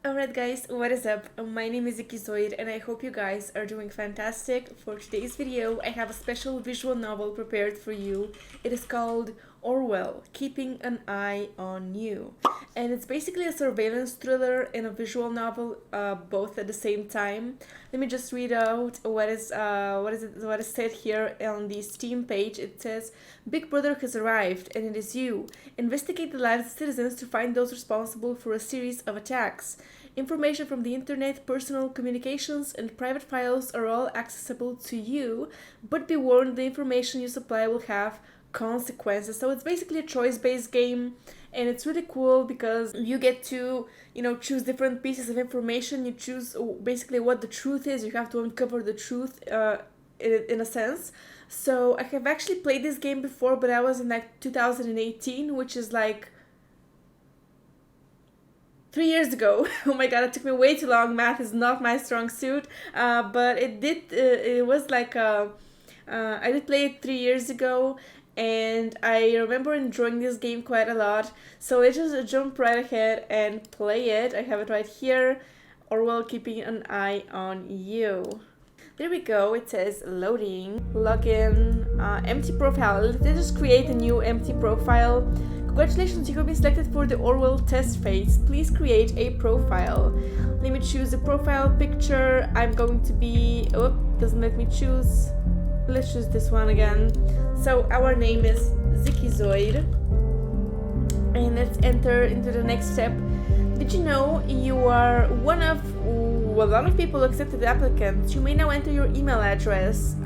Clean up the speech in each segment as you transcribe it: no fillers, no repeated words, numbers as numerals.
Alright guys, what is up? My name is Zoid and I hope you guys are doing fantastic. For today's video, I have a special visual novel prepared for you. It is called Orwell, Keeping an Eye on You. And it's basically a surveillance thriller and a visual novel, both at the same time. Let me just read out what is said here on the Steam page. It says, Big Brother has arrived and it is you. Investigate the lives of citizens to find those responsible for a series of attacks. Information from the internet, personal communications, and private files are all accessible to you, but be warned the information you supply will have consequences. So it's basically a choice-based game, and it's really cool because you get to, choose different pieces of information. You choose basically what the truth is. You have to uncover the truth in a sense. So I have actually played this game before, but I was in like 2018, which is like 3 years ago. Oh my god, it took me way too long. Math is not my strong suit, but it was like I did play it 3 years ago, and I remember enjoying this game quite a lot. So let's just jump right ahead and play it. I have it right here. Orwell, Keeping an Eye on You. There we go. It says loading, login, empty profile. Let's just create a new empty profile. Congratulations, you have been selected for the Orwell test phase. Please create a profile. Let me choose a profile picture. I'm going to be... Oh, doesn't let me choose. Let's choose this one again. So our name is Zikizoid. And let's enter into the next step. Did you know you are one of a lot of people accepted applicants? You may now enter your email address.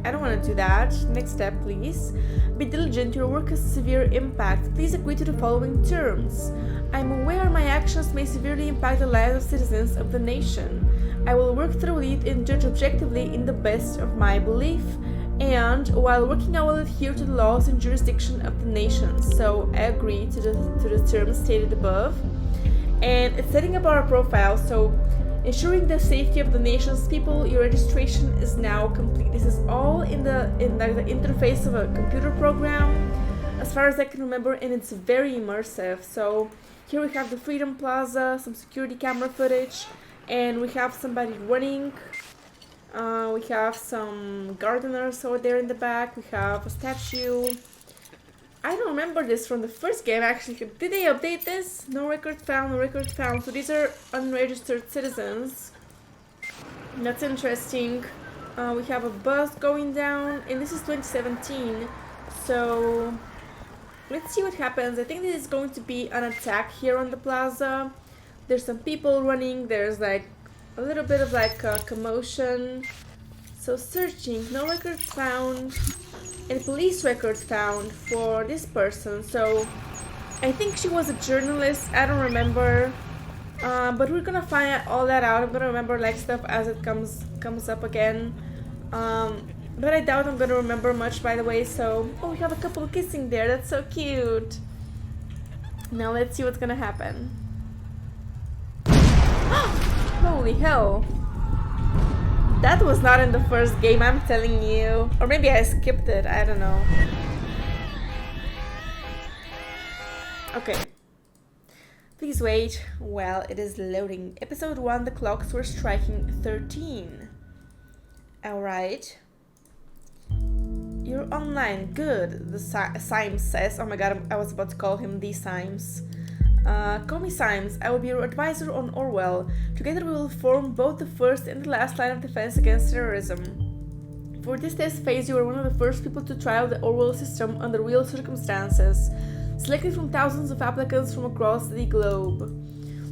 I don't want to do that. Next step, please. Be diligent. Your work has severe impact. Please agree to the following terms. I'm aware my actions may severely impact the lives of citizens of the nation. I will work thoroughly and judge objectively in the best of my belief. And while working, I will adhere to the laws and jurisdiction of the nation. So I agree to the terms stated above. And it's setting up our profile. So ensuring the safety of the nation's people, your registration is now complete. This is all in the interface of a computer program, as far as I can remember, and it's very immersive. So here we have the Freedom Plaza, some security camera footage, and we have somebody running. We have some gardeners over there in the back. We have a statue. I don't remember this from the first game, actually. Did they update this? No record found, no record found. So these are unregistered citizens. That's interesting. We have a bus going down, and this is 2017. So let's see what happens. I think this is going to be an attack here on the plaza. There's some people running. There's like a little bit of like a commotion. So searching, no records found. And police records found for this person. So I think she was a journalist. I don't remember, but we're gonna find all that out. I'm gonna remember like stuff as it comes up again, but I doubt I'm gonna remember much, by the way. So we have a couple kissing there. That's so cute. Now let's see what's gonna happen. Holy hell, that was not in the first game, I'm telling you. Or maybe I skipped it, I don't know. Okay. Please wait while it is loading. Episode 1, the clocks were striking 13. Alright. You're online, good, the Symes says. Oh my god, I was about to call him the Symes. Call me Symes. I will be your advisor on Orwell. Together we will form both the first and the last line of defense against terrorism. For this test phase, you are one of the first people to try out the Orwell system under real circumstances, selected from thousands of applicants from across the globe.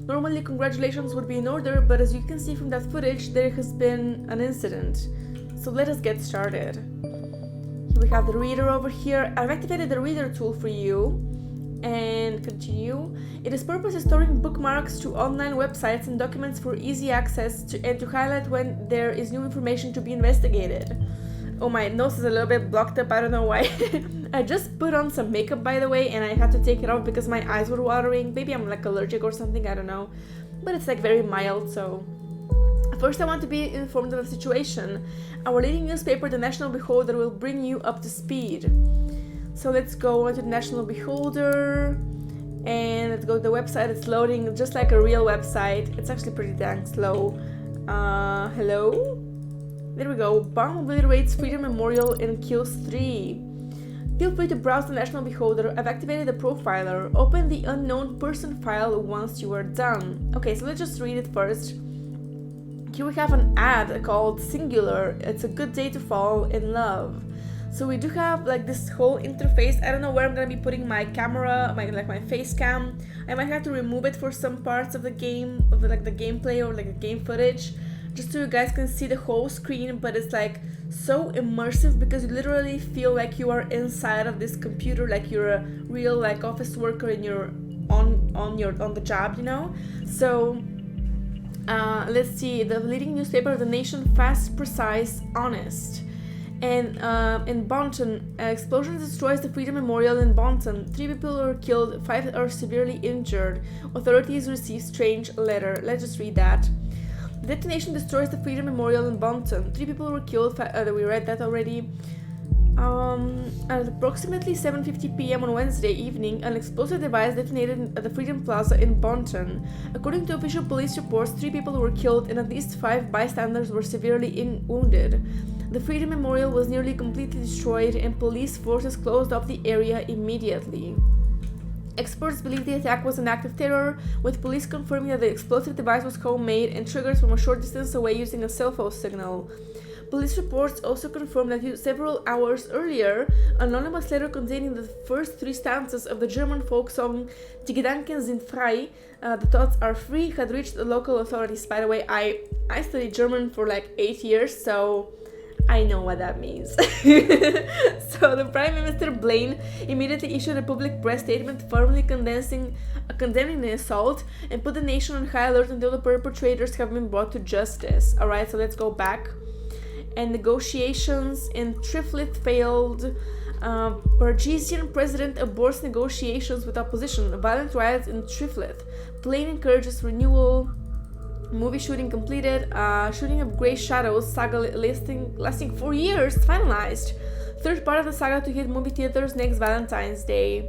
Normally, congratulations would be in order, but as you can see from that footage, there has been an incident. So let us get started. Here we have the reader over here. I've activated the reader tool for you. And continue. Its purpose is storing bookmarks to online websites and documents for easy access and to highlight when there is new information to be investigated. Oh, my nose is a little bit blocked up, I don't know why. I just put on some makeup, by the way, and I had to take it off because my eyes were watering. Maybe I'm like allergic or something, I don't know. But it's like very mild, so... First, I want to be informed of the situation. Our leading newspaper, the National Beholder, will bring you up to speed. So let's go on to the National Beholder, And let's go to the website. It's loading just like a real website. It's actually pretty dang slow. Hello? There we go. Bomb obliterates Freedom Memorial and kills 3. Feel free to browse the National Beholder. I've activated the profiler. Open the unknown person file once you are done. Okay, so let's just read it first. Here we have an ad called Singular. It's a good day to fall in love. So we do have like this whole interface. I don't know where I'm gonna be putting my camera, my face cam. I might have to remove it for some parts of the game, of the gameplay or like the game footage, just so you guys can see the whole screen. But it's like so immersive because you literally feel like you are inside of this computer, like you're a real like office worker and you're on the job, you know. So let's see, the leading newspaper of the nation, fast, precise, honest. And in Bonton, explosion destroys the Freedom Memorial in Bonton. 3 people are killed, 5 are severely injured. Authorities receive strange letter. Let's just read that. The detonation destroys the Freedom Memorial in Bonton. 3 people were killed. We read that already. At approximately 7:50 p.m. on Wednesday evening, an explosive device detonated at the Freedom Plaza in Bonton. According to official police reports, 3 people were killed and at least 5 bystanders were severely wounded. The Freedom Memorial was nearly completely destroyed and police forces closed off the area immediately. Experts believe the attack was an act of terror, with police confirming that the explosive device was homemade and triggered from a short distance away using a cell phone signal. Police reports also confirm that several hours earlier, an anonymous letter containing the first 3 stanzas of the German folk song Die Gedanken sind frei, the thoughts are free, had reached the local authorities. By the way, I studied German for like 8 years, so I know what that means. So the Prime Minister Blaine immediately issued a public press statement firmly condemning the assault and put the nation on high alert until the perpetrators have been brought to justice. Alright, so let's go back. And negotiations in Triflith failed. Burgessian president aborts negotiations with opposition. Violent riots in Triflith. Blaine encourages renewal. Movie shooting completed. Shooting of Grey Shadows saga lasting 4 years finalized. 3rd part of the saga to hit movie theaters next Valentine's Day.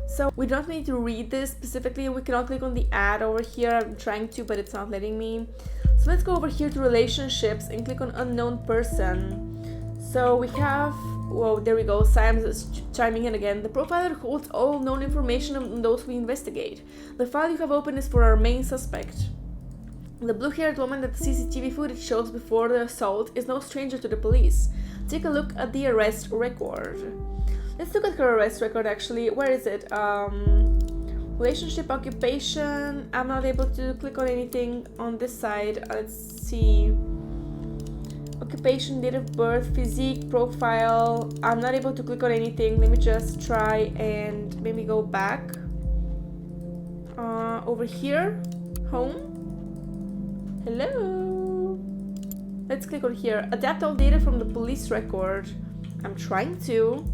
So we don't need to read this specifically. We cannot click on the ad over here. I'm trying to, but it's not letting me. So let's go over here to relationships and click on unknown person. So we have, whoa, there we go. Sam's chiming in again. The profiler holds all known information on those we investigate. The file you have opened is for our main suspect. The blue-haired woman that the CCTV footage shows before the assault is no stranger to the police. Take a look at the arrest record. Let's look at her arrest record actually. Where is it? Relationship, occupation. I'm not able to click on anything on this side. Let's see. Occupation, date of birth, physique, profile. I'm not able to click on anything. Let me just try and maybe go back. Over here. Home. Hello. Let's click on here. Adapt all data from the police record. I'm trying to.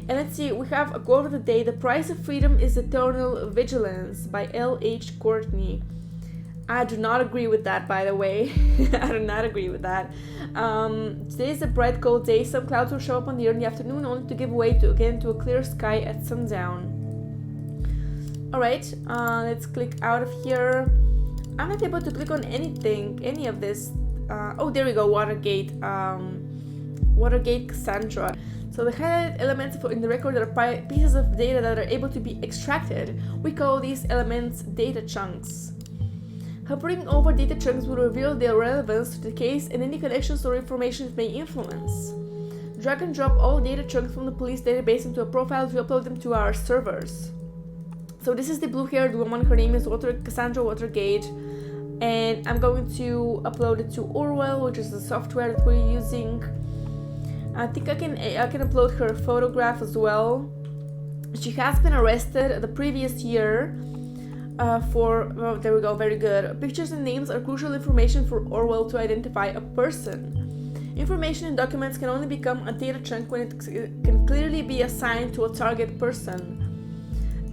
And let's see, we have a quote of the day. The price of freedom is eternal vigilance by L.H. Courtney. I do not agree with that, by the way. I do not agree with that. Today is a bright cold day. Some clouds will show up on the early afternoon only to give way again to a clear sky at sundown. Alright, let's click out of here. I'm not able to click on anything, any of this. Oh, there we go, Watergate. Watergate Cassandra. So the highlighted elements in the record are pieces of data that are able to be extracted. We call these elements data chunks. Hovering over data chunks will reveal their relevance to the case and any connections or information it may influence. Drag and drop all data chunks from the police database into a profile to upload them to our servers. So this is the blue-haired woman. Her name is Cassandra Watergate, and I'm going to upload it to Orwell, which is the software that we're using. I think I can upload her photograph as well. She has been arrested the previous year oh, there we go, very good. Pictures and names are crucial information for Orwell to identify a person. Information in documents can only become a data chunk when it can clearly be assigned to a target person.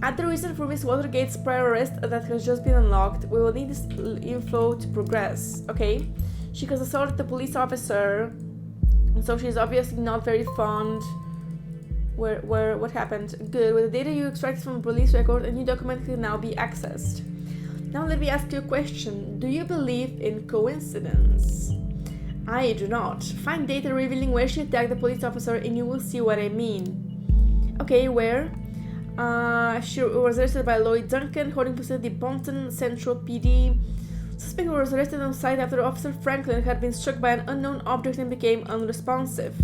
Add the reason for Miss Watergate's prior arrest that has just been unlocked. We will need this info to progress. Okay, she has assaulted the police officer. So she's obviously not very fond What happened? Good. With the data you extracted from a police record, a new document can now be accessed. Now let me ask you a question. Do you believe in coincidence? I do not. Find data revealing where she attacked the police officer and you will see what I mean. Okay, where? She was arrested by Lloyd Duncan, holding facility Bonton Central PD. Suspect was arrested on site after Officer Franklin had been struck by an unknown object and became unresponsive.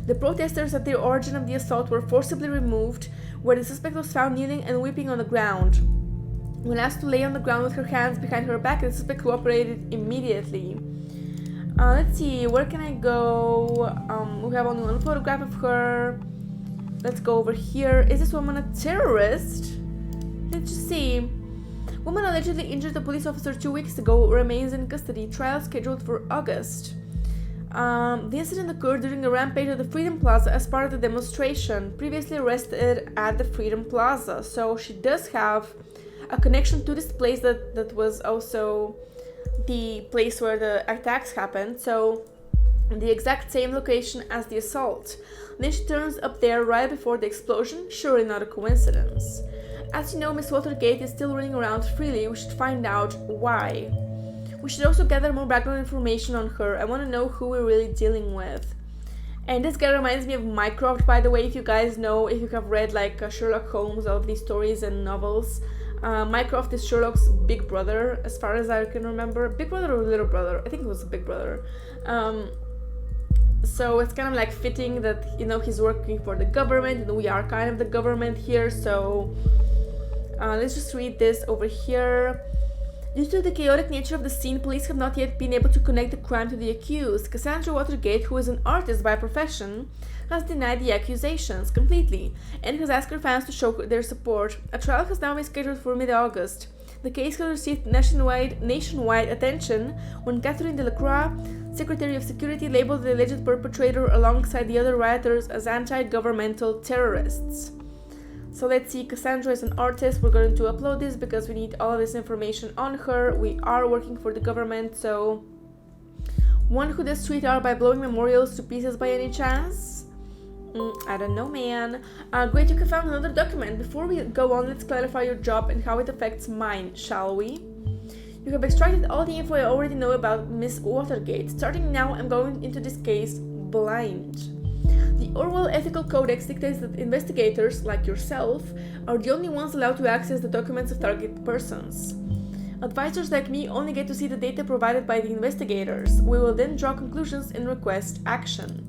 The protesters at the origin of the assault were forcibly removed, where the suspect was found kneeling and weeping on the ground. When asked to lay on the ground with her hands behind her back, the suspect cooperated immediately. Let's see, where can I go? We have only one photograph of her. Let's go over here. Is this woman a terrorist? Let's just see. Woman allegedly injured a police officer 2 weeks ago remains in custody. Trial scheduled for August. The incident occurred during a rampage at the Freedom Plaza as part of the demonstration. Previously arrested at the Freedom Plaza. So she does have a connection to this place that was also the place where the attacks happened. So the exact same location as the assault. Then she turns up there right before the explosion. Surely not a coincidence. As you know, Miss Watergate is still running around freely. We should find out why. We should also gather more background information on her. I want to know who we're really dealing with. And this guy reminds me of Mycroft, by the way, if you guys know, if you have read like Sherlock Holmes, all of these stories and novels. Mycroft is Sherlock's big brother, as far as I can remember. Big brother or little brother? I think it was a big brother. So it's kind of like fitting that, you know, he's working for the government and we are kind of the government here. So let's just read this over here. Due to the chaotic nature of the scene, police have not yet been able to connect the crime to the accused. Cassandra Watergate, who is an artist by profession, has denied the accusations completely and has asked her fans to show their support. A trial has now been scheduled for mid-August. The case has received nationwide attention when Catherine Delacroix, Secretary of Security, labeled the alleged perpetrator alongside the other rioters as anti-governmental terrorists. So let's see, Cassandra is an artist. We're going to upload this because we need all of this information on her. We are working for the government, so... One who does street art by blowing memorials to pieces by any chance? I don't know, man. Great, you can find another document. Before we go on, let's clarify your job and how it affects mine, shall we? You have extracted all the info I already know about Miss Watergate. Starting now, I'm going into this case blind. The Orwell Ethical Codex dictates that investigators, like yourself, are the only ones allowed to access the documents of target persons. Advisors like me only get to see the data provided by the investigators. We will then draw conclusions and request action.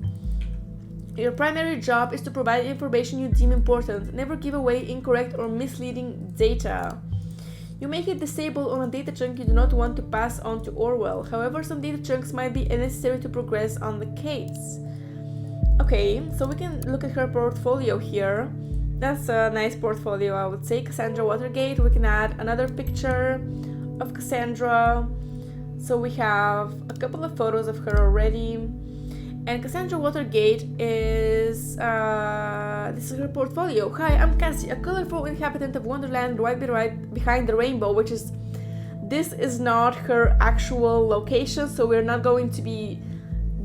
Your primary job is to provide information you deem important. Never give away incorrect or misleading data. You make it disable on a data chunk you do not want to pass on to Orwell. However, some data chunks might be necessary to progress on the case. Okay, so we can look at her portfolio here. That's a nice portfolio, I would say. Cassandra Watergate. We can add another picture of Cassandra. So we have a couple of photos of her already. And Cassandra Watergate is, this is her portfolio. Hi, I'm Cassie, a colorful inhabitant of Wonderland right behind the rainbow, this is not her actual location, so we're not going to be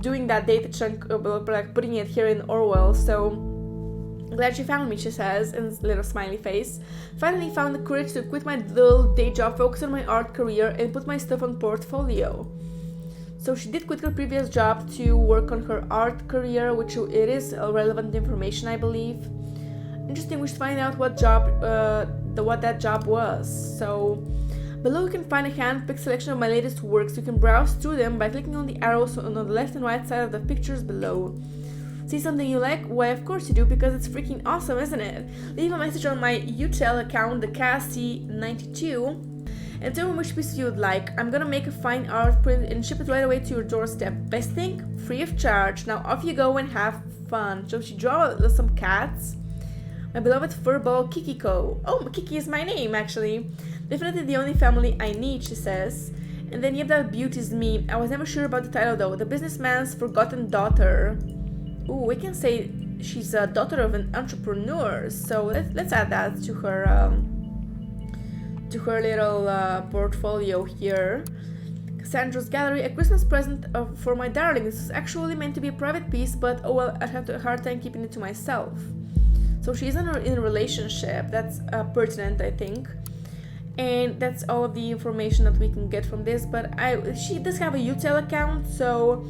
doing that data chunk, like putting it here in Orwell. So glad you found me, she says, and little smiley face. Finally found the courage to quit my little day job, focus on my art career, and put my stuff on portfolio. So she did quit her previous job to work on her art career, which it is relevant information, I believe. Interesting, we should find out what that job was. So below you can find a hand-picked selection of my latest works. You can browse through them by clicking on the arrows on the left and right side of the pictures below. See something you like? Why, of course you do, because it's freaking awesome, isn't it? Leave a message on my UTEL account, the Cassie92, and tell me which piece you'd like. I'm gonna make a fine art print and ship it right away to your doorstep. Best thing? Free of charge. Now off you go and have fun. So she drew some cats. My beloved furball Kikiko. Oh, Kiki is my name, actually. Definitely the only family I need, she says. And then yep, that beauty is me. I was never sure about the title though. The businessman's forgotten daughter. Ooh, we can say she's a daughter of an entrepreneur. So let's add that to her little portfolio here. Cassandra's gallery, a Christmas present for my darling. This is actually meant to be a private piece, but oh well, I'd have a hard time keeping it to myself. So she's in a relationship. That's pertinent, I think. And that's all of the information that we can get from this. But she does have a UTEL account, so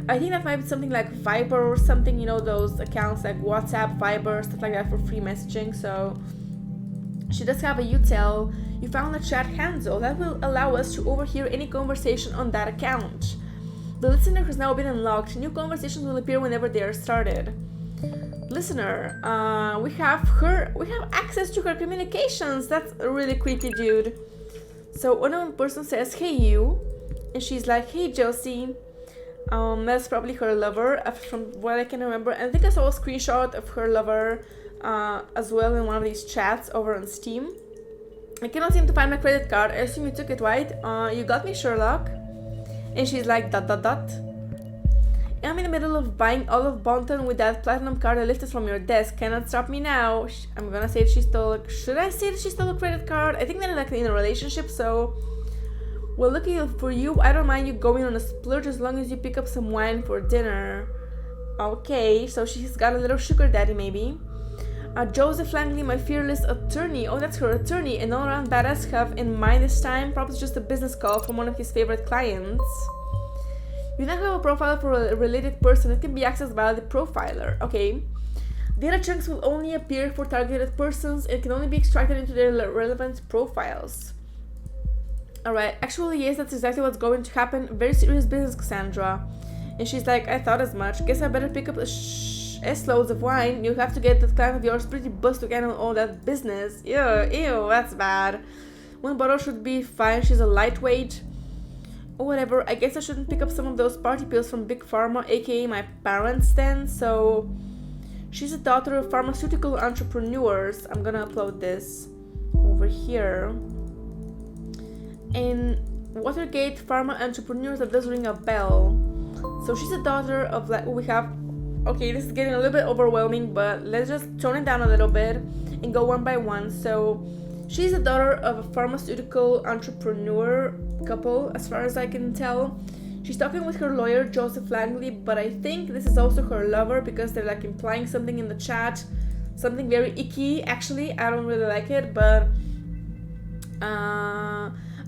I think that might be something like Viber or something, you know, those accounts like WhatsApp, Viber, stuff like that for free messaging. So she does have a UTEL. You found a chat handle that will allow us to overhear any conversation on that account. The listener has now been unlocked. New conversations will appear whenever they are started. Listener, we have access to her communications. That's a really creepy, dude. So one person says, "Hey you," and she's like, "Hey Josie." That's probably her lover, from what I can remember. And I think I saw a screenshot of her lover as well in one of these chats over on Steam. I cannot seem to find my credit card. I assume you took it, right? You got me, Sherlock. And she's like, ... I'm in the middle of buying all of Bonton with that platinum card I lifted from your desk. Cannot stop me now. I'm gonna say that she stole... Should I say that she stole a credit card? I think they're like in a relationship, so... Well, looking for you, I don't mind you going on a splurge as long as you pick up some wine for dinner. Okay, so she's got a little sugar daddy, maybe. Joseph Langley, my fearless attorney. Oh, that's her attorney. An all-around badass have in mind this time. Probably just a business call from one of his favorite clients. You now have a profile for a related person. It can be accessed by the profiler. Okay. Data chunks will only appear for targeted persons and can only be extracted into their relevant profiles. Alright, actually yes, that's exactly what's going to happen. Very serious business, Cassandra. And she's like, I thought as much. Guess I better pick up S-loads of wine. You'll have to get that client of yours pretty buzzed to handle all that business. Ew, that's bad. One bottle should be fine. She's a lightweight. Or whatever. I guess I shouldn't pick up some of those party pills from Big Pharma, aka my parents then. So, she's a daughter of pharmaceutical entrepreneurs. I'm gonna upload this over here. And Watergate Pharma Entrepreneurs, that does ring a bell. So she's a daughter of, like, we have... Okay, this is getting a little bit overwhelming, but let's just tone it down a little bit and go one by one. So she's a daughter of a pharmaceutical entrepreneur couple, as far as I can tell. She's talking with her lawyer, Joseph Langley, but I think this is also her lover because they're like implying something in the chat. Something very icky, actually. I don't really like it, but...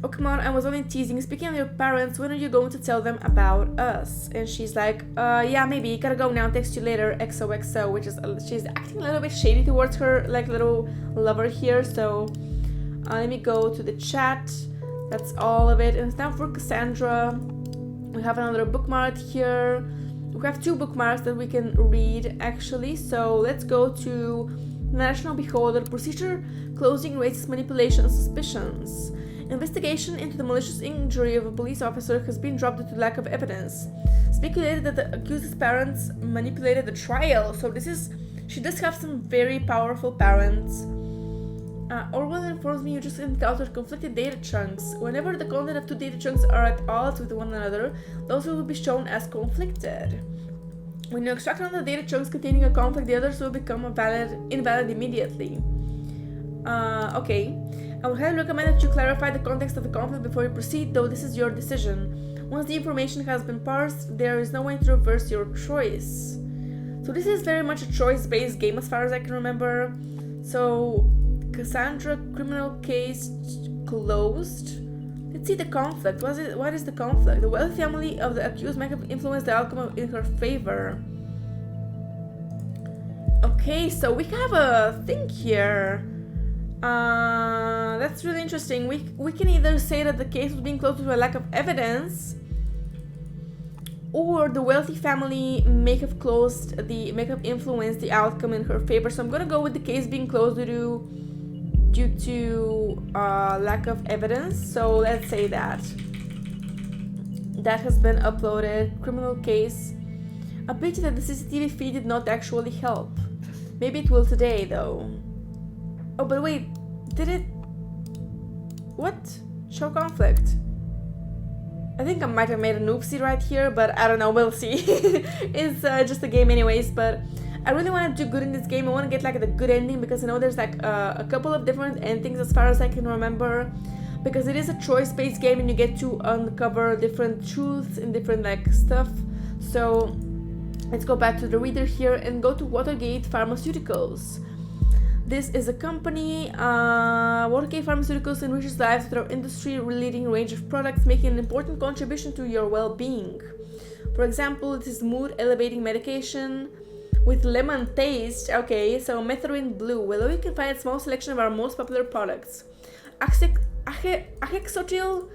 Oh, come on, I was only teasing. Speaking of your parents, when are you going to tell them about us? And she's like, yeah, maybe. Gotta go now. Text you later. XOXO, which is, she's acting a little bit shady towards her, like, little lover here. So, let me go to the chat. That's all of it. And it's now for Cassandra. We have another bookmark here. We have two bookmarks that we can read, actually. So, let's go to National Beholder. Procedure closing raises manipulation suspicions. Investigation into the malicious injury of a police officer has been dropped due to lack of evidence. Speculated that the accused's parents manipulated the trial. So she does have some very powerful parents. Orwell informs me you just encountered conflicted data chunks. Whenever the content of two data chunks are at odds with one another, those will be shown as conflicted. When you extract one of the data chunks containing a conflict, the others will become invalid immediately. Okay. I would highly recommend that you clarify the context of the conflict before you proceed, though this is your decision. Once the information has been parsed, there is no way to reverse your choice. So this is very much a choice-based game as far as I can remember. So, Cassandra, criminal case closed. Let's see the conflict. What is the conflict? The wealthy family of the accused might have influenced the outcome in her favor. Okay, so we have a thing here. That's really interesting. We can either say that the case was being closed due to a lack of evidence, or the wealthy family may have influenced the outcome in her favor. So I'm gonna go with the case being closed due to lack of evidence. So let's say that has been uploaded. Criminal case. I bet you that the CCTV feed did not actually help. Maybe it will today though. Oh, but wait, did it... What? Show conflict. I think I might have made an oopsie right here, but I don't know, we'll see. It's just a game anyways, but I really want to do good in this game. I want to get like the good ending because I know there's like a couple of different endings as far as I can remember. Because it is a choice-based game and you get to uncover different truths and different like stuff. So let's go back to the reader here and go to Watergate Pharmaceuticals. This is a company, Watergate Pharmaceuticals, enriches lives with our industry-leading range of products, making an important contribution to your well-being. For example, it is mood-elevating medication with lemon taste. Okay, so Metamethylene Blue. Well, you can find a small selection of our most popular products. Ahexotyl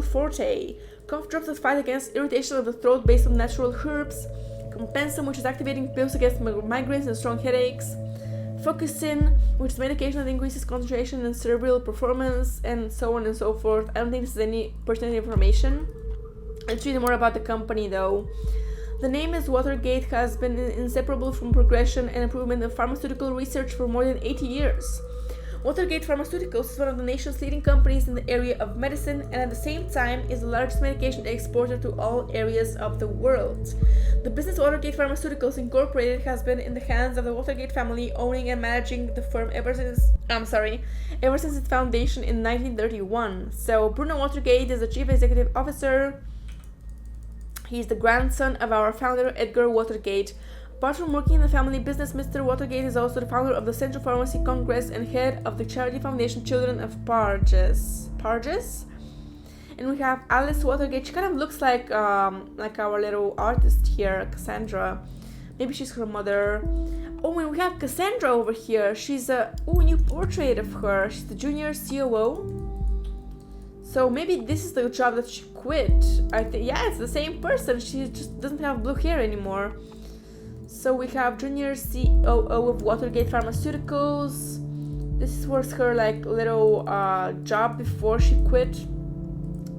Forte, cough drops that fight against irritation of the throat based on natural herbs. Compensum, which is activating pills against migraines and strong headaches. Focusin, which is medication that increases concentration and cerebral performance, and so on and so forth. I don't think this is any personal information. Let's read more about the company though. The name is Watergate has been inseparable from progression and improvement in pharmaceutical research for more than 80 years. Watergate Pharmaceuticals is one of the nation's leading companies in the area of medicine and at the same time is the largest medication exporter to all areas of the world. The business Watergate Pharmaceuticals Incorporated has been in the hands of the Watergate family, owning and managing the firm ever since its foundation in 1931. So Bruno Watergate is the chief executive officer. He is the grandson of our founder Edgar Watergate. Apart from working in the family business, Mr. Watergate is also the founder of the Central Pharmacy Congress and head of the charity foundation Children of Parges. And we have Alice Watergate. She kind of looks like our little artist here, Cassandra. Maybe she's her mother. Oh, and we have Cassandra over here. She's a new portrait of her. She's the junior COO. So maybe this is the job that she quit. Yeah, it's the same person. She just doesn't have blue hair anymore. So we have junior COO of Watergate Pharmaceuticals. This was her little job before she quit.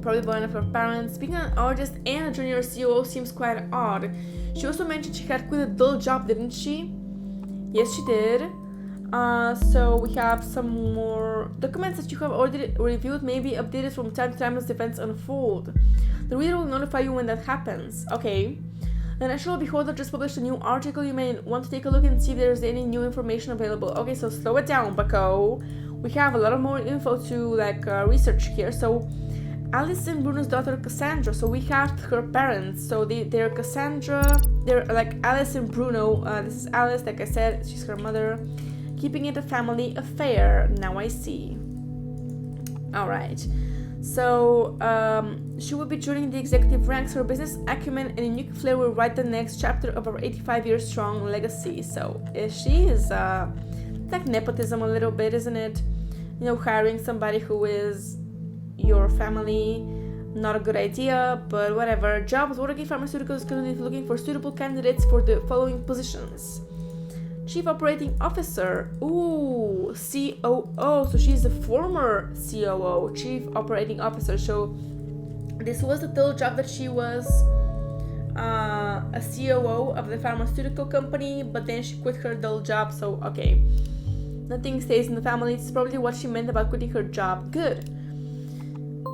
Probably by one of her parents. Being an artist and a junior COO seems quite odd. She also mentioned she had quit a dull job, didn't she? Yes, she did. So we have some more documents that you have already reviewed, may be updated from time to time as events unfold. The reader will notify you when that happens. Okay. The National Beholder just published a new article. You may want to take a look and see if there's any new information available. Okay, so slow it down, bucko. We have a lot of more info to research here. So Alice and Bruno's daughter Cassandra. So we have her parents. So they're Cassandra. They're like Alice and Bruno. This is Alice, like I said, she's her mother. Keeping it a family affair. Now I see. Alright. So she will be joining the executive ranks. Her business acumen and unique flair will write the next chapter of our 85-year strong legacy. So she is like nepotism a little bit, isn't it? You know, hiring somebody who is your family, not a good idea, but whatever. Jobs. Watergate Pharmaceuticals is currently looking for suitable candidates for the following positions. Chief Operating Officer. Ooh, COO. So she's a former COO, Chief Operating Officer. So this was the third job that she was a COO of the pharmaceutical company, but then she quit her dull job. So okay, nothing stays in the family. It's probably what she meant about quitting her job. Good.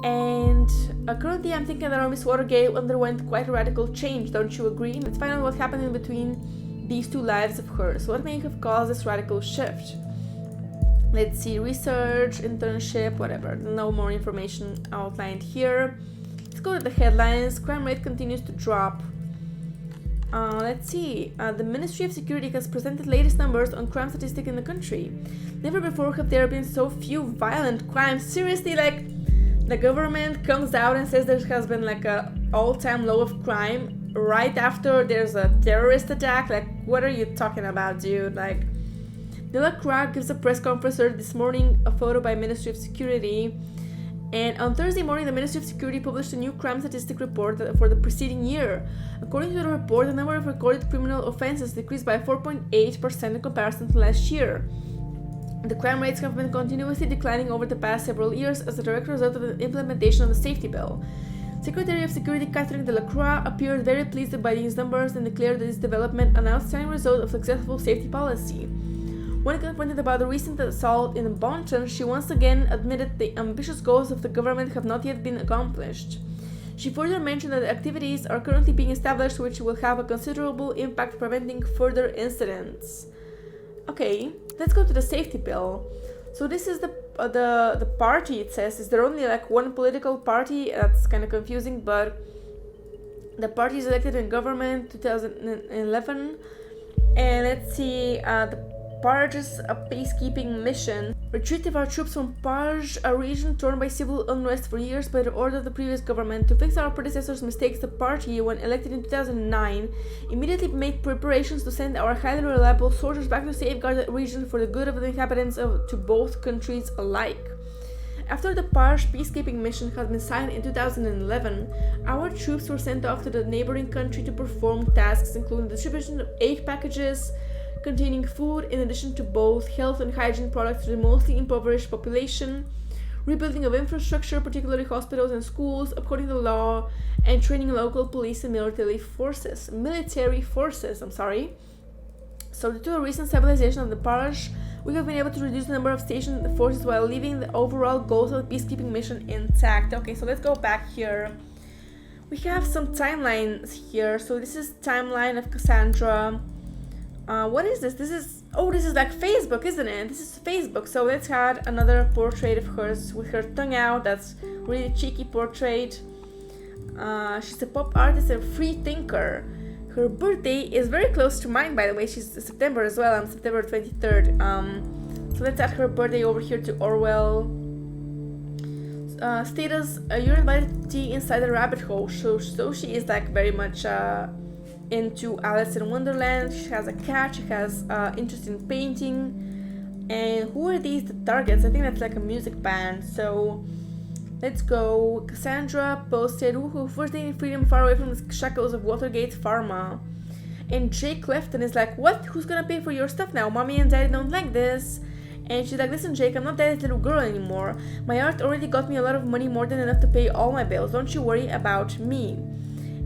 And currently I'm thinking that our Miss Watergate underwent quite a radical change. Don't you agree? Let's find out what happened in between these two lives of hers. What may have caused this radical shift? Let's see. Research, internship, whatever. No more information outlined here. Let's go to the headlines. Crime rate continues to drop. Let's see. The Ministry of Security has presented latest numbers on crime statistics in the country. Never before have there been so few violent crimes. Seriously, the government comes out and says there has been a all-time low of crime right after there's a terrorist attack. What are you talking about, dude? Delacroix gives a press conference this morning, a photo by Ministry of Security. And on Thursday morning, the Ministry of Security published a new crime statistic report for the preceding year. According to the report, the number of recorded criminal offenses decreased by 4.8% in comparison to last year. The crime rates have been continuously declining over the past several years as a direct result of the implementation of the safety bill. Secretary of Security Catherine Delacroix appeared very pleased by these numbers and declared this development an outstanding result of successful safety policy. When confronted about the recent assault in Bonton, she once again admitted the ambitious goals of the government have not yet been accomplished. She further mentioned that activities are currently being established which will have a considerable impact preventing further incidents. Okay, let's go to the safety bill. So this is the party, it says. Is there only one political party? That's kind of confusing, but the party is elected in government 2011. And let's see, the Parage's peacekeeping mission. Retreat of our troops from Paraj, a region torn by civil unrest for years by the order of the previous government. To fix our predecessors' mistakes, the party, when elected in 2009, immediately made preparations to send our highly reliable soldiers back to safeguard the region for the good of the inhabitants to both countries alike. After the Paraj peacekeeping mission had been signed in 2011, our troops were sent off to the neighboring country to perform tasks including the distribution of aid packages containing food in addition to both health and hygiene products to the mostly impoverished population, rebuilding of infrastructure, particularly hospitals and schools, upholding the law, and training local police and military forces. So due to the recent stabilization of the Paraj, we have been able to reduce the number of stationed forces while leaving the overall goals of the peacekeeping mission intact. Okay, so let's go back here. We have some timelines here. So this is timeline of Cassandra. What is this? This is like Facebook, isn't it? This is Facebook. So let's add another portrait of hers with her tongue out. That's really cheeky portrait. She's a pop artist and free thinker. Her birthday is very close to mine, by the way. She's September as well. I'm September 23rd. So let's add her birthday over here to Orwell. Status: you're invited to tea inside the rabbit hole. So she is like very much into Alice in Wonderland. She has a cat. She has interest in painting. And who are these? The targets. I think that's like a music band. So let's go. Cassandra posted, woohoo, first day in freedom far away from the shackles of Watergate Pharma. And Jake Clifton is like, what? Who's gonna pay for your stuff now? Mommy and Daddy don't like this. And she's like, listen, Jake, I'm not Daddy's little girl anymore. My art already got me a lot of money, more than enough to pay all my bills. Don't you worry about me.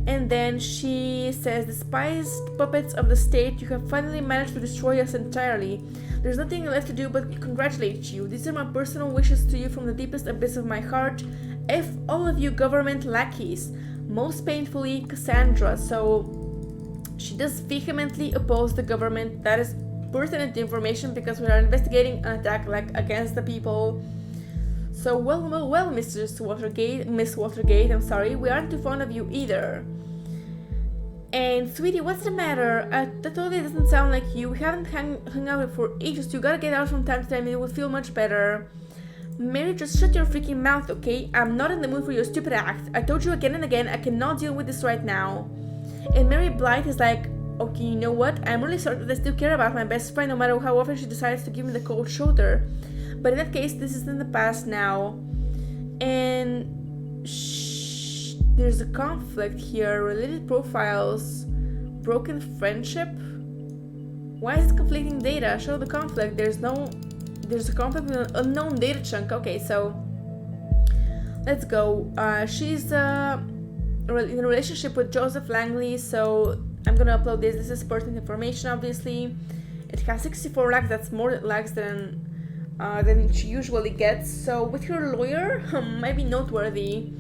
And then she says, despised puppets of the state, you have finally managed to destroy us entirely. There's nothing left to do but congratulate you. These are my personal wishes to you from the deepest abyss of my heart. F all of you government lackeys. Most painfully, Cassandra. So she does vehemently oppose the government. That is pertinent information because we are investigating an attack against the people. So well, Miss Watergate, I'm sorry, we aren't too fond of you either. And sweetie, what's the matter? That totally doesn't sound like you. We haven't hung out for ages. You gotta get out from time to time and you will feel much better. Mary, just shut your freaking mouth, okay? I'm not in the mood for your stupid act. I told you again and again, I cannot deal with this right now. And Mary Blythe is like, okay, you know what? I'm really sorry that I still care about my best friend no matter how often she decides to give me the cold shoulder. But in that case, this is in the past now. And there's a conflict here. Related profiles. Broken friendship. Why is it conflicting data? Show the conflict. There's a conflict with an unknown data chunk. Okay, so let's go. She's in a relationship with Joseph Langley, so I'm gonna upload this. This is pertinent information, obviously. It has 64 likes. That's more likes than she usually gets. So with her lawyer, might be noteworthy.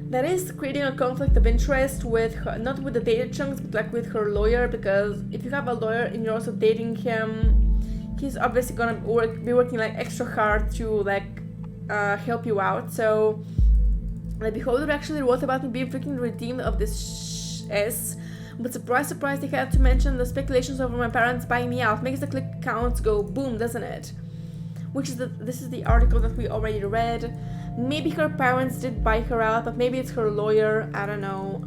That is creating a conflict of interest with her, not with the data chunks, but like with her lawyer, because if you have a lawyer and you're also dating him, he's obviously gonna be working like extra hard to like help you out. So the beholder actually wrote about me being freaking redeemed of this but surprise, they had to mention the speculations over my parents buying me out. Makes the click counts go boom, doesn't it? This is the article that we already read. Maybe her parents did buy her out, but maybe it's her lawyer. I don't know.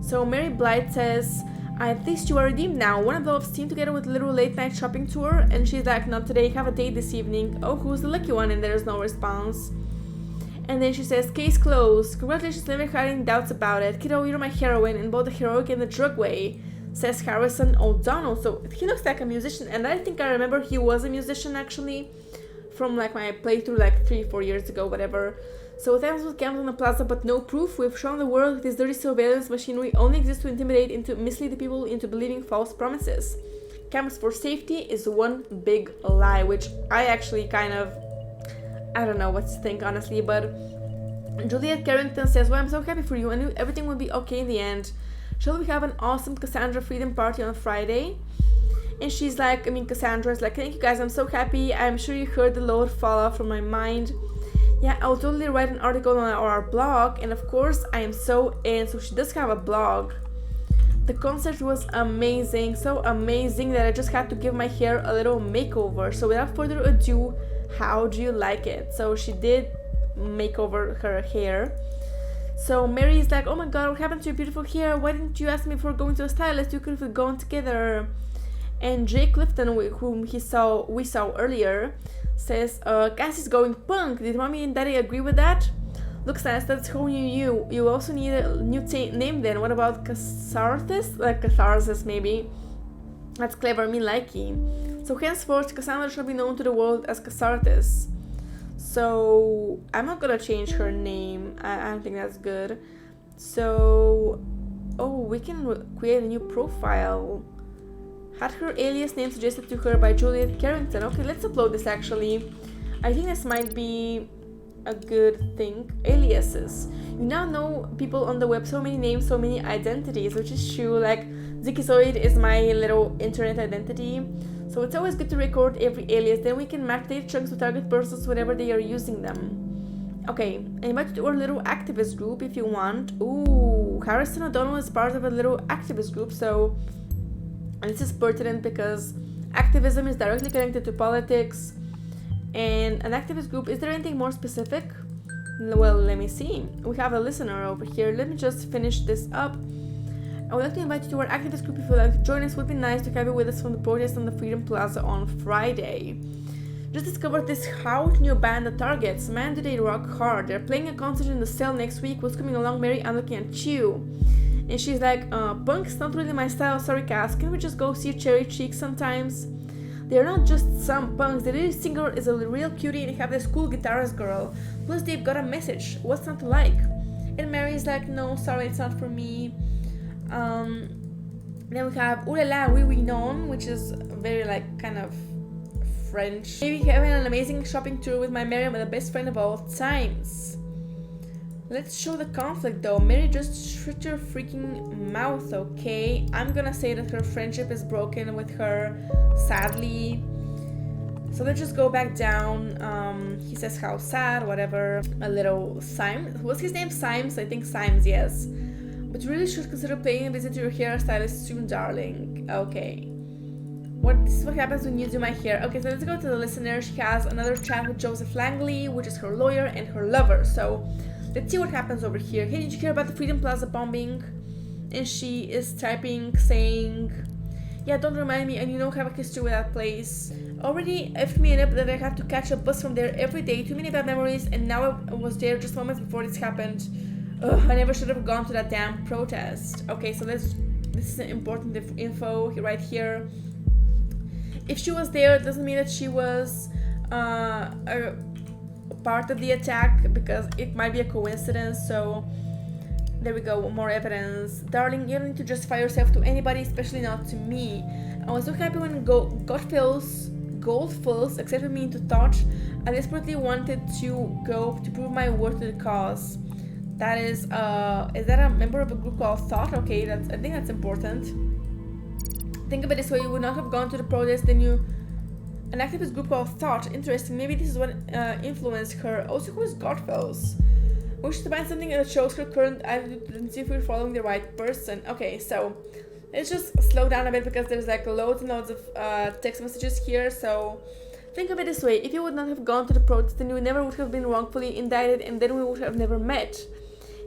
So Mary Blythe says, at least you are redeemed now. Wanna blow off steam together with a little late night shopping tour? And she's like, not today, have a date this evening. Oh, who's the lucky one? And there's no response. And then she says, case closed. Congratulations, never had any doubts about it. Kiddo, you're my heroine in both the heroic and the drug way, says Harrison O'Donnell. So he looks like a musician, and I think I remember he was a musician actually from like my playthrough like 3-4 years ago, whatever. So thanks with cameras on the plaza, but no proof. We've shown the world this dirty surveillance machinery only exists to intimidate and to mislead the people into believing false promises. Cameras for safety is one big lie, which I actually kind of, I don't know what to think honestly, but Juliet Carrington says, well, I'm so happy for you. I knew everything would be okay in the end. Shall we have an awesome Cassandra Freedom Party on Friday? And she's like, Cassandra's like, thank you guys, I'm so happy. I'm sure you heard the load fall off from my mind. Yeah, I'll totally write an article on our blog, and of course, I am so in. So she does have a blog. The concert was amazing, so amazing that I just had to give my hair a little makeover. So without further ado, how do you like it? So she did make over her hair. So Mary is like, oh my god, what happened to your beautiful hair? Why didn't you ask me before going to a stylist? You could have gone together. And Jake Clifton, whom we saw earlier, says, Cassie's going punk. Did mommy and daddy agree with that? Look, Stas, that's who you also need a new name then. What about Catharsis? Like Catharsis, maybe. That's clever, me likey. So henceforth, Cassandra shall be known to the world as Catharsis. So I'm not gonna change her name. I don't think that's good. So, oh, we can create a new profile. Had her alias name suggested to her by Juliet Carrington. Okay, let's upload this actually. I think this might be a good thing. Aliases. You now know people on the web, so many names, so many identities, which is true. Like Zikizoid is my little internet identity. So it's always good to record every alias, then we can match data chunks to target persons whenever they are using them. Okay, I invite you to our little activist group if you want. Ooh, Harrison O'Donnell is part of a little activist group, so and this is pertinent because activism is directly connected to politics. And an activist group, is there anything more specific? Well, let me see. We have a listener over here. Let me just finish this up. I would like to invite you to our activist group if you'd like to join us. It would be nice to have you with us from the protest on the Freedom Plaza on Friday. Just discovered this hot new band, The Targets. Man, do they rock hard. They're playing a concert in the cell next week. What's coming along, Mary? I'm looking at you. And she's like, punk's not really my style. Sorry, Cass. Can we just go see Cherry Cheeks sometimes? They're not just some punks. The lead singer is a real cutie and they have this cool guitarist girl. Plus, they've got a message. What's not to like? And Mary's like, no, sorry, it's not for me. Then we have Ooh La La Oui Oui Non, which is very like kind of French. Maybe having an amazing shopping tour with my Mary, my best friend of all times. Let's show the conflict though. Mary just shut your freaking mouth, okay? I'm gonna say that her friendship is broken with her, sadly. So let's just go back down. He says how sad, whatever. A little Symes. What's his name? Symes? I think Symes, yes. But you really should consider paying a visit to your hairstylist soon, darling. Okay. This is what happens when you do my hair. Okay, so let's go to the listener. She has another chat with Joseph Langley, which is her lawyer and her lover. So let's see what happens over here. Hey, did you hear about the Freedom Plaza bombing? And she is typing, saying, yeah, don't remind me, and you know have a history with that place. Already effed me up that I have to catch a bus from there every day. Too many bad memories, and now I was there just moments before this happened. Ugh, I never should have gone to that damn protest. Okay, so this is an important info right here. If she was there, it doesn't mean that she was a part of the attack, because it might be a coincidence. So there we go, more evidence. Darling, you don't need to justify yourself to anybody, especially not to me. I was so happy when Goldfuls accepted me into Touch. I desperately wanted to go to prove my worth to the cause. That is that a member of a group called Thought? Okay, I think that's important. Think of it this way, you would not have gone to the protest, then an activist group called Thought. Interesting, maybe this is what influenced her. Also, who is Godfells? We should find something that shows her current attitude and see if we're following the right person. Okay, so let's just slow down a bit because there's like loads and loads of text messages here. So think of it this way, if you would not have gone to the protest, then you never would have been wrongfully indicted, and then we would have never met.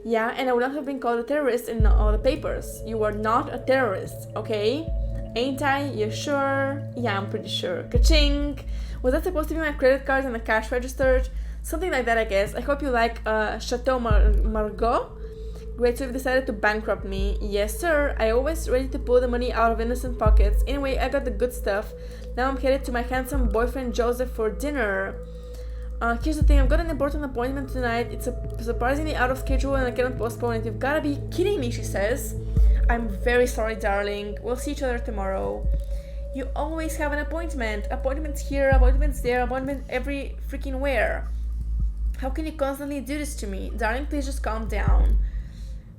Yeah, and I would not have been called a terrorist in all the papers. You are not a terrorist, okay? Ain't I? You sure? Yeah, I'm pretty sure. Ka-ching! Was that supposed to be my credit card and the cash registered? Something like that, I guess. I hope you like Chateau Margaux. Great, so you've decided to bankrupt me. Yes, sir. I always ready to pull the money out of innocent pockets. Anyway, I got the good stuff. Now I'm headed to my handsome boyfriend Joseph for dinner. Here's the thing, I've got an important appointment tonight. It's surprisingly out of schedule and I cannot postpone it. You've gotta be kidding me, she says. I'm very sorry, darling. We'll see each other tomorrow. You always have an appointment. Appointments here, appointments there, appointment every freaking where. How can you constantly do this to me? Darling, please just calm down.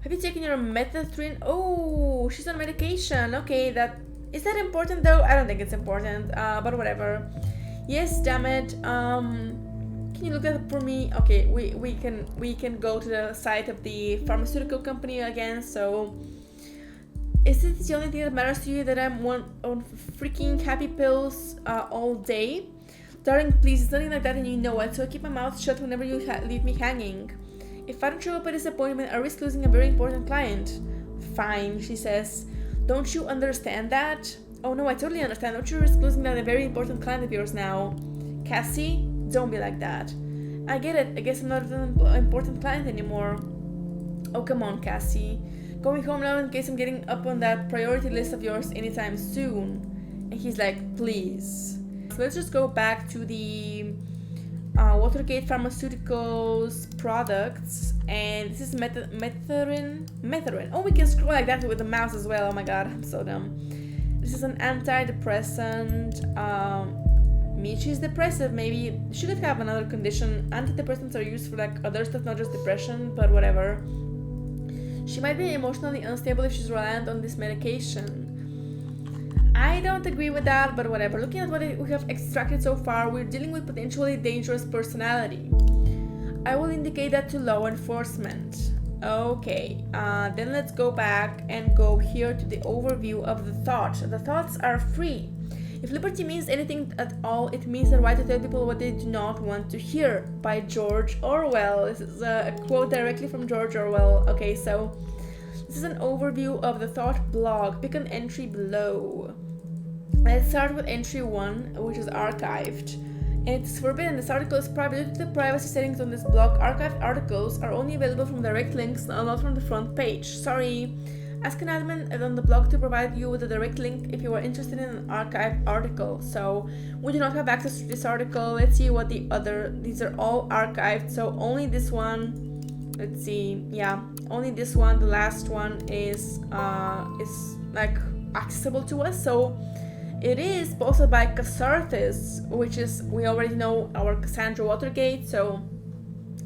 Have you taken your Metamethylene? Oh, she's on medication. Okay, is that important though? I don't think it's important, but whatever. Yes, damn it. Can you look that up for me? Okay, we can go to the site of the pharmaceutical company again. So Is this the only thing that matters to you, that I'm on freaking happy pills all day? Darling, please, it's nothing like that and you know it, so I keep my mouth shut whenever you leave me hanging. If I don't show up at this appointment, I risk losing a very important client. Fine, she says. Don't you understand that? Oh no, I totally understand. Don't you risk losing that a very important client of yours now? Cassie, don't be like that. I get it. I guess I'm not an important client anymore. Oh, come on, Cassie. Going home now in case I'm getting up on that priority list of yours anytime soon. And he's like, please. So let's just go back to the Watergate Pharmaceuticals products. And this is Metamethylene. Oh, we can scroll like that with the mouse as well. Oh my god, I'm so dumb. This is an antidepressant. Michi is depressive, maybe. She could have another condition. Antidepressants are used for like other stuff, not just depression, but whatever. She might be emotionally unstable if she's reliant on this medication. I don't agree with that, but whatever. Looking at what we have extracted so far, we're dealing with potentially dangerous personality. I will indicate that to law enforcement. Okay, then let's go back and go here to the overview of the thought. The thoughts are free. If liberty means anything at all, it means the right to tell people what they do not want to hear, by George Orwell. This is a quote directly from George Orwell. Okay, so this is an overview of the thought blog. Pick an entry below. Let's start with entry 1, which is archived. And it's forbidden. This article is private. Due to the privacy settings on this blog, archived articles are only available from direct links, not from the front page. Sorry. Ask an admin on the blog to provide you with a direct link if you are interested in an archived article. So we do not have access to this article. Let's see what these are all archived. So only this one, let's see, yeah, only this one, the last one is like accessible to us. So it is posted by Cassandra, which is, we already know, our Cassandra Watergate. So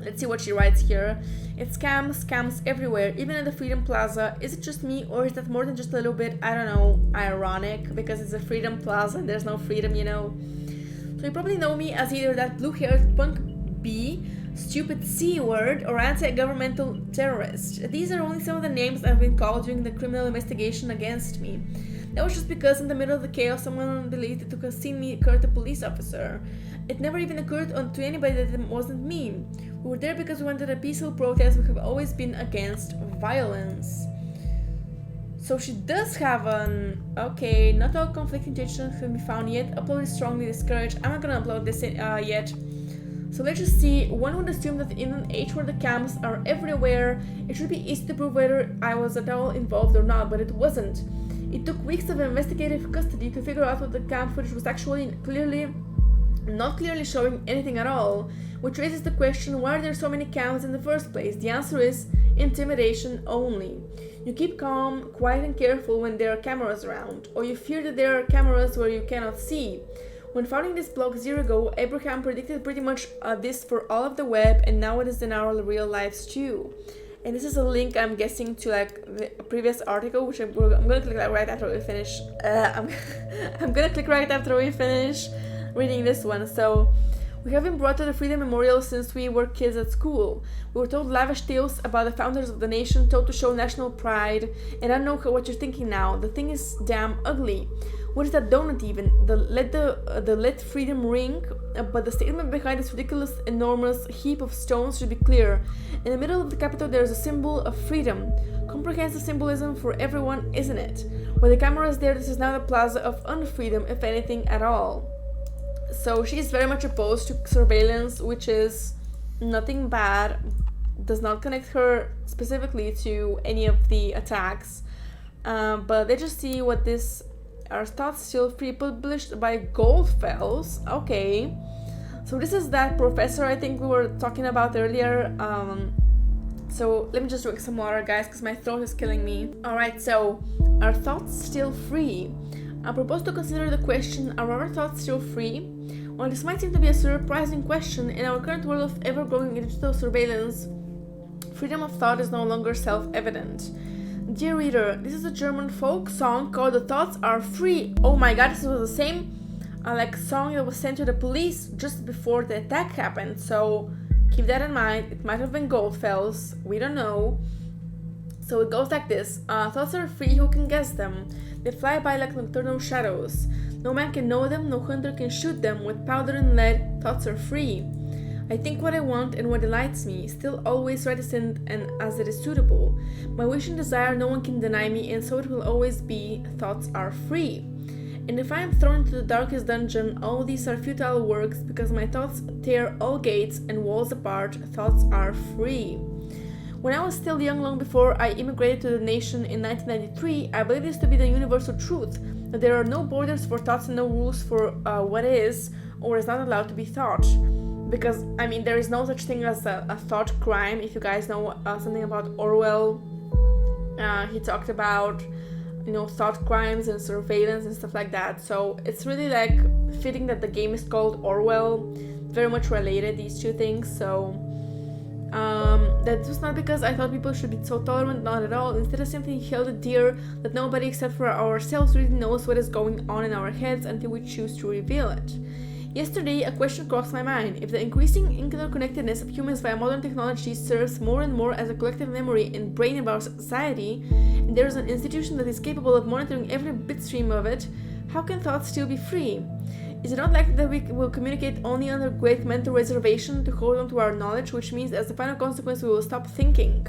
let's see what she writes here. It's scams everywhere, even at the Freedom Plaza. Is it just me, or is that more than just a little bit, I don't know, ironic? Because it's a Freedom Plaza and there's no freedom, you know? So you probably know me as either that blue-haired punk B, stupid C word, or anti-governmental terrorist. These are only some of the names I've been called during the criminal investigation against me. That was just because in the middle of the chaos, someone believed it took a seen me hurt a police officer. It never even occurred to anybody that it wasn't me. We were there because we wanted a peaceful protest. We have always been against violence. So she does have an... Okay, not all conflicting intentions can be found yet. Upload is strongly discouraged. I'm not gonna upload this yet. So let's just see. One would assume that in an age where the cams are everywhere, it should be easy to prove whether I was at all involved or not, but it wasn't. It took weeks of investigative custody to figure out what the cam footage was actually not clearly showing anything at all, which raises the question, why are there so many cams in the first place? The answer is intimidation only. You keep calm, quiet and careful when there are cameras around, or you fear that there are cameras where you cannot see. When founding this blog 1 year ago, Abraham predicted pretty much this for all of the web, and now it is in our real lives too. And this is a link, I'm guessing, to like the previous article, which I'm gonna click right after we finish. I'm gonna click right after we finish reading this one. So, we have been brought to the Freedom Memorial since we were kids at school. We were told lavish tales about the founders of the nation, told to show national pride, and I know what you're thinking now. The thing is damn ugly. What is that donut even? Let freedom ring? But the statement behind this ridiculous, enormous heap of stones should be clear. In the middle of the Capitol there is a symbol of freedom. Comprehensive symbolism for everyone, isn't it? With the cameras there, this is now the plaza of unfreedom, if anything at all. So she's very much opposed to surveillance, which is nothing bad, does not connect her specifically to any of the attacks. But let's just see what this... Our thoughts still free, published by Goldfells. Okay, so this is that professor I think we were talking about earlier. So let me just drink some water, guys, because my throat is killing me. Alright, so are thoughts still free? I propose to consider the question, are our thoughts still free? While this might seem to be a surprising question, in our current world of ever-growing digital surveillance, freedom of thought is no longer self-evident. Dear reader, this is a German folk song called The Thoughts Are Free. Oh my god, this was the same song that was sent to the police just before the attack happened, so keep that in mind. It might have been Goldfells, we don't know. So it goes like this. Thoughts are free, who can guess them? They fly by like nocturnal shadows. No man can know them, no hunter can shoot them. With powder and lead, thoughts are free. I think what I want and what delights me, still always reticent and as it is suitable. My wish and desire no one can deny me, and so it will always be. Thoughts are free. And if I am thrown into the darkest dungeon, all these are futile works, because my thoughts tear all gates and walls apart. Thoughts are free. When I was still young, long before I immigrated to the nation in 1993, I believed this to be the universal truth, that there are no borders for thoughts and no rules for what is or is not allowed to be thought. Because, I mean, there is no such thing as a thought crime. If you guys know something about Orwell, he talked about, thought crimes and surveillance and stuff like that. So it's really like fitting that the game is called Orwell. Very much related, these two things. So that was not because I thought people should be so tolerant, not at all. Instead, I simply held it dear that nobody except for ourselves really knows what is going on in our heads until we choose to reveal it. Yesterday, a question crossed my mind. If the increasing interconnectedness of humans via modern technology serves more and more as a collective memory and brain of our society, and there is an institution that is capable of monitoring every bitstream of it, how can thoughts still be free? Is it not likely that we will communicate only under great mental reservation to hold on to our knowledge, which means as the final consequence we will stop thinking?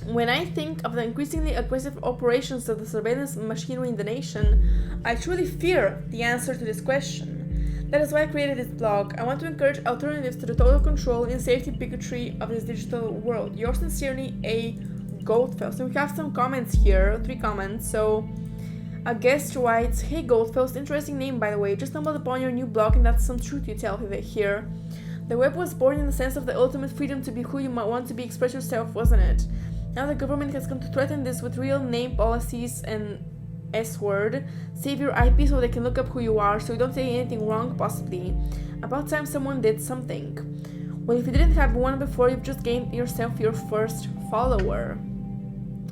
When I think of the increasingly aggressive operations of the surveillance machinery in the nation, I truly fear the answer to this question. That is why I created this blog. I want to encourage alternatives to the total control and safety bigotry of this digital world. Yours sincerely, A. Goldfell. So we have some comments here, 3 comments. So a guest writes, "Hey Goldfell, interesting name by the way. Just stumbled upon your new blog and that's some truth you tell here. The web was born in the sense of the ultimate freedom to be who you might want to be, express yourself, wasn't it? Now the government has come to threaten this with real name policies and S-word, save your IP so they can look up who you are, so you don't say anything wrong, possibly. About time someone did something. Well, if you didn't have one before, you've just gained yourself your first follower."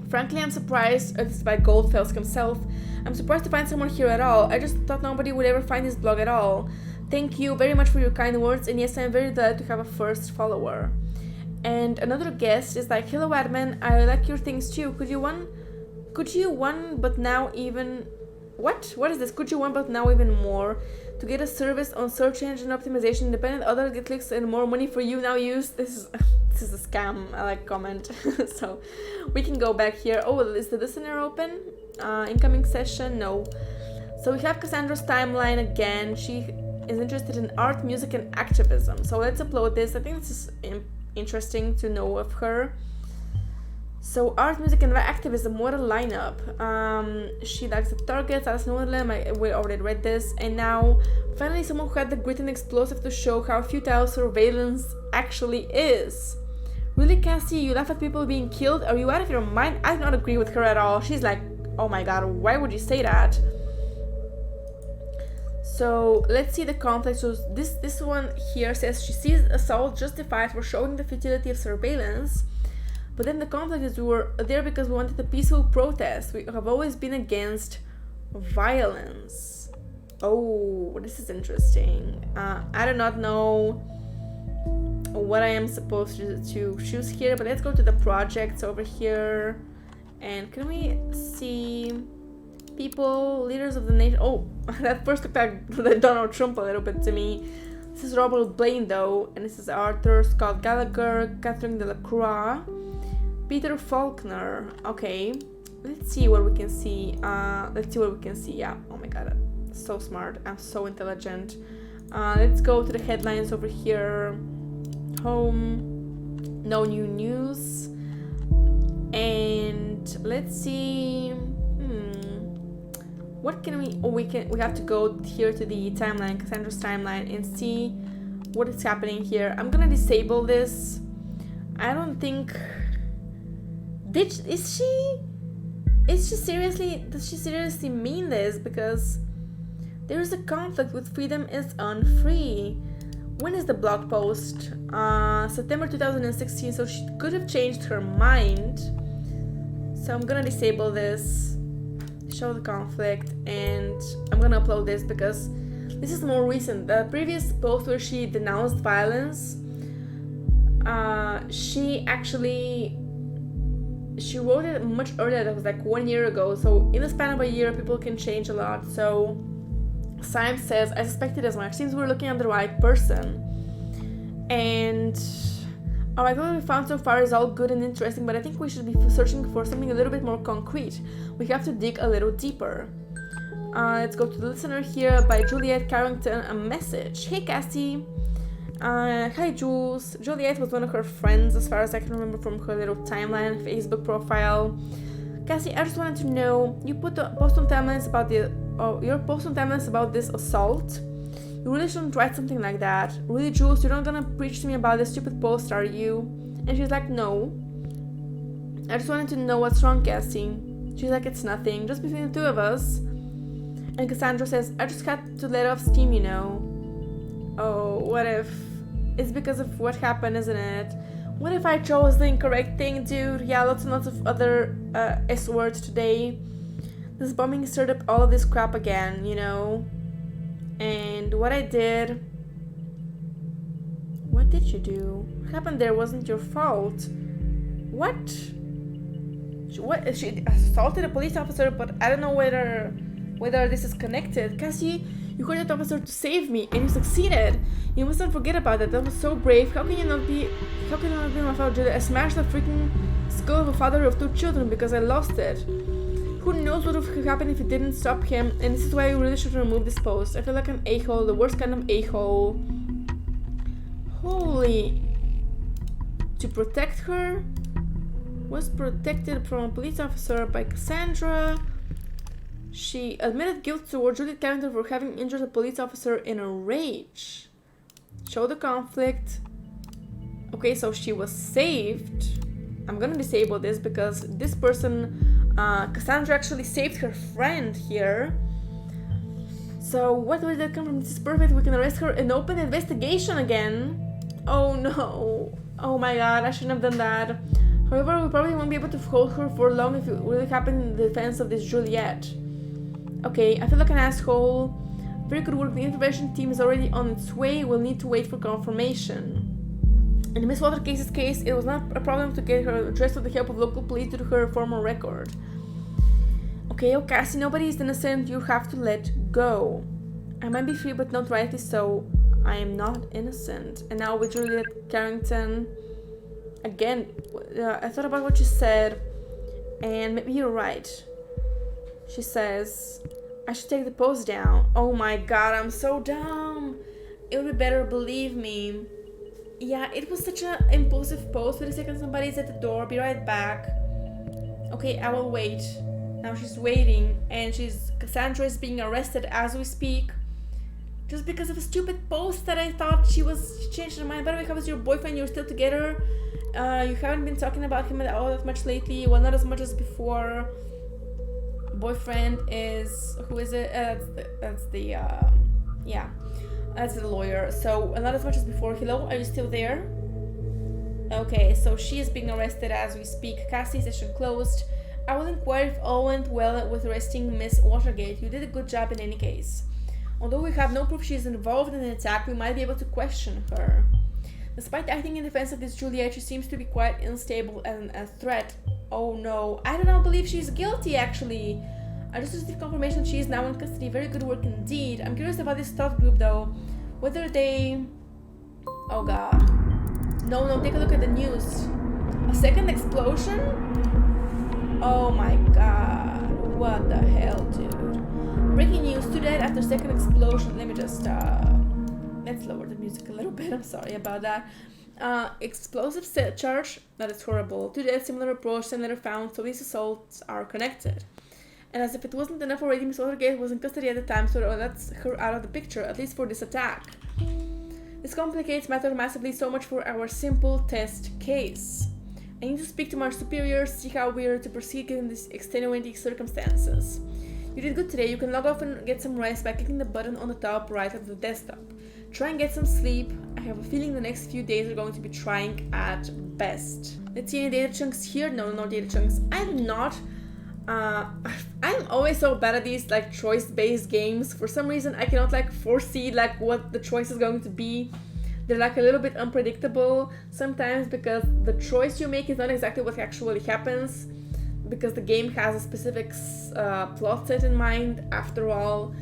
Frankly, I'm surprised, this is by Goldfels himself, I'm surprised to find someone here at all. I just thought nobody would ever find this blog at all. Thank you very much for your kind words, and yes, I'm very glad to have a first follower. And another guest is like, "Hello admin, I like your things too. Could you one but now even what is this? Could you one but now even more to get a service on search engine optimization, independent other get clicks and more money for you now use?" This is a scam. I like comment. So we can go back here. Oh, is the listener open? Incoming session? No. So we have Cassandra's Timeline again. She is interested in art, music, and activism. So let's upload this. I think this is interesting to know of her. So art, music, and activism, what a lineup. She likes the targets, Alice in Wonderland, we already read this. And now, finally someone who had the grit and explosive to show how futile surveillance actually is. Really, Cassie, you laugh at people being killed? Are you out of your mind? I do not agree with her at all. She's like, oh my god, why would you say that? So let's see the conflict. So this one here says she sees assault justified for showing the futility of surveillance. But then the conflict is we were there because we wanted a peaceful protest. We have always been against violence. Oh, this is interesting. I do not know what I am supposed to choose here, but let's go to the projects over here. And can we see people, leaders of the nation? Oh, that first looked like Donald Trump a little bit to me. This is Robert Blaine though, and this is Arthur, Scott Gallagher, Catherine Delacroix, Peter Faulkner. Okay, let's see what we can see. Yeah, oh my god, I'm so smart, I'm so intelligent. Let's go to the headlines over here. Home, no new news. And let's see, what can we have to go here to the timeline, Cassandra's timeline, and see what is happening here. I'm gonna disable this. I don't think does she seriously mean this? Because there is a conflict with freedom is unfree. When is the blog post? September 2016, so she could have changed her mind. So I'm gonna disable this, show the conflict, and I'm gonna upload this because this is more recent. The previous post where she denounced violence, she actually she wrote it much earlier. That was like 1 year ago. So in the span of a year, people can change a lot. So Syme says, I suspected as much. Seems we're looking at the right person. And alright, what we found so far is all good and interesting, but I think we should be searching for something a little bit more concrete. We have to dig a little deeper. Let's go to the listener here by Juliet Carrington. A message. Hey Cassie. Hi Jules. Juliet was one of her friends, as far as I can remember from her little timeline Facebook profile. Cassie, I just wanted to know, you put a post on timelines about your post on timelines about this assault. You really shouldn't write something like that. Really, Jules, you're not gonna preach to me about this stupid post, are you? And she's like, no. I just wanted to know what's wrong, Cassie. She's like, it's nothing, just between the two of us. And Cassandra says, I just had to let off steam, you know. Oh, what if? It's because of what happened, isn't it? What if I chose the incorrect thing, dude? Yeah, lots and lots of other S words today. This bombing stirred up all of this crap again, you know. And what I did... What did you do? What happened there wasn't your fault. What? She assaulted a police officer, but I don't know whether this is connected. Cassie, you called that officer to save me, and you succeeded. You mustn't forget about that. That was so brave. How can you not be my father, Julia? I smashed the freaking skull of a father of 2 children because I lost it. Who knows what would have happened if you didn't stop him, and this is why you really should remove this post. I feel like an a-hole, the worst kind of a-hole. Holy... To protect her? Was protected from a police officer by Cassandra. She admitted guilt toward Juliet Carrington for having injured a police officer in a rage. Show the conflict. Okay, so she was saved. I'm gonna disable this because this person, Cassandra, actually saved her friend here. So what will that come from? This is perfect. We can arrest her and open investigation again. Oh no. Oh my god, I shouldn't have done that. However, we probably won't be able to hold her for long if it really happened in the defense of this Juliet. Okay, I feel like an asshole. Very good work. The intervention team is already on its way. We'll need to wait for confirmation. In Miss Watergate's case, it was not a problem to get her addressed with the help of local police due to her former record. Okay, oh Cassie, nobody is innocent. You have to let go. I might be free, but not rightly so. I am not innocent. And now with Juliet Carrington, again, I thought about what you said, and maybe you're right. She says, I should take the post down. Oh my god, I'm so dumb. It would be better, believe me. Yeah, it was such an impulsive post. Wait a second, somebody's at the door. Be right back. Okay, I will wait. Now she's waiting, and Cassandra is being arrested as we speak. Just because of a stupid post that I thought she changed her mind. By the way, how was your boyfriend? You're still together? You haven't been talking about him all that much lately. Well, not as much as before. Boyfriend is... Who is it? That's the lawyer. So, not as much as before. Hello? Are you still there? Okay, so she is being arrested as we speak. Cassie, session closed. I will inquire if all went well with arresting Miss Watergate. You did a good job in any case. Although we have no proof she is involved in the attack, we might be able to question her. Despite acting in defense of this Juliet, she seems to be quite unstable and a threat. Oh no, I do not believe she's guilty actually. I just received confirmation she is now in custody. Very good work indeed. I'm curious about this thought group though. Whether they... Oh god. No, take a look at the news. A second explosion? Oh my god. What the hell, dude? Breaking news, 2 dead after second explosion. Let me just, let's lower the music a little bit. I'm sorry about that. Explosive charge. That is horrible. 2 dead, similar approach, similar found. So these assaults are connected. And as if it wasn't enough already, Miss Watergate was in custody at the time, so that's her out of the picture, at least for this attack. This complicates matters massively, so much for our simple test case. I need to speak to my superiors, see how we are to proceed given these extenuating circumstances. You did good today. You can log off and get some rest by clicking the button on the top right of the desktop. Try and get some sleep. I have a feeling the next few days are going to be trying at best. Let's see any data chunks here. No data chunks. I'm always so bad at these like choice-based games. For some reason I cannot like foresee like what the choice is going to be. They're like a little bit unpredictable sometimes because the choice you make is not exactly what actually happens, because the game has a specific plot set in mind. After all,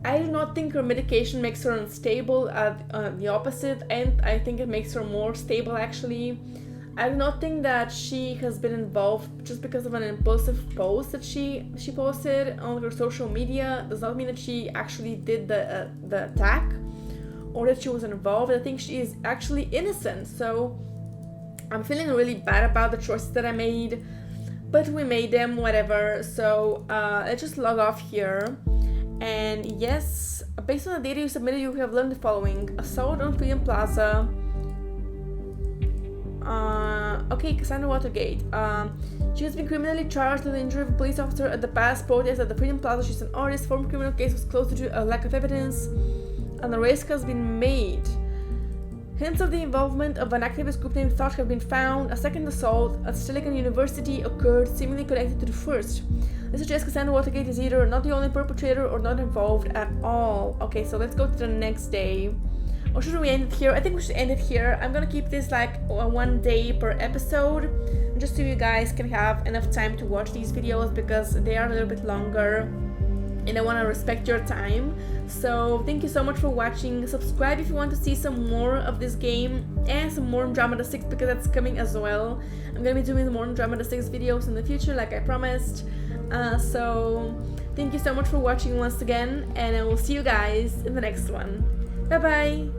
I do not think her medication makes her unstable. The opposite, and I think it makes her more stable actually. I do not think that she has been involved just because of an impulsive post that she posted on her social media. Does not mean that she actually did the attack or that she was involved. I think she is actually innocent. So I'm feeling really bad about the choices that I made, but we made them, whatever. So let's just log off here. And yes, based on the data you submitted, you have learned the following: assault on Freedom Plaza. Okay, Cassandra Watergate. She has been criminally charged with the injury of a police officer at the past protest at the Freedom Plaza. She's an artist. Former criminal case was closed due to a lack of evidence. An arrest has been made. Hints of the involvement of an activist group named Thought have been found. A second assault at Silicon University occurred, seemingly connected to the first. This suggests Cassandra Watergate is either not the only perpetrator or not involved at all. Okay, so let's go to the next day. Or should we end it here? I think we should end it here. I'm gonna keep this like 1 day per episode, just so you guys can have enough time to watch these videos, because they are a little bit longer and I want to respect your time. So thank you so much for watching. Subscribe if you want to see some more of this game and some more Andromeda 6, because that's coming as well. I'm gonna be doing more Andromeda 6 videos in the future, like I promised. So thank you so much for watching once again, and I will see you guys in the next one. Bye bye!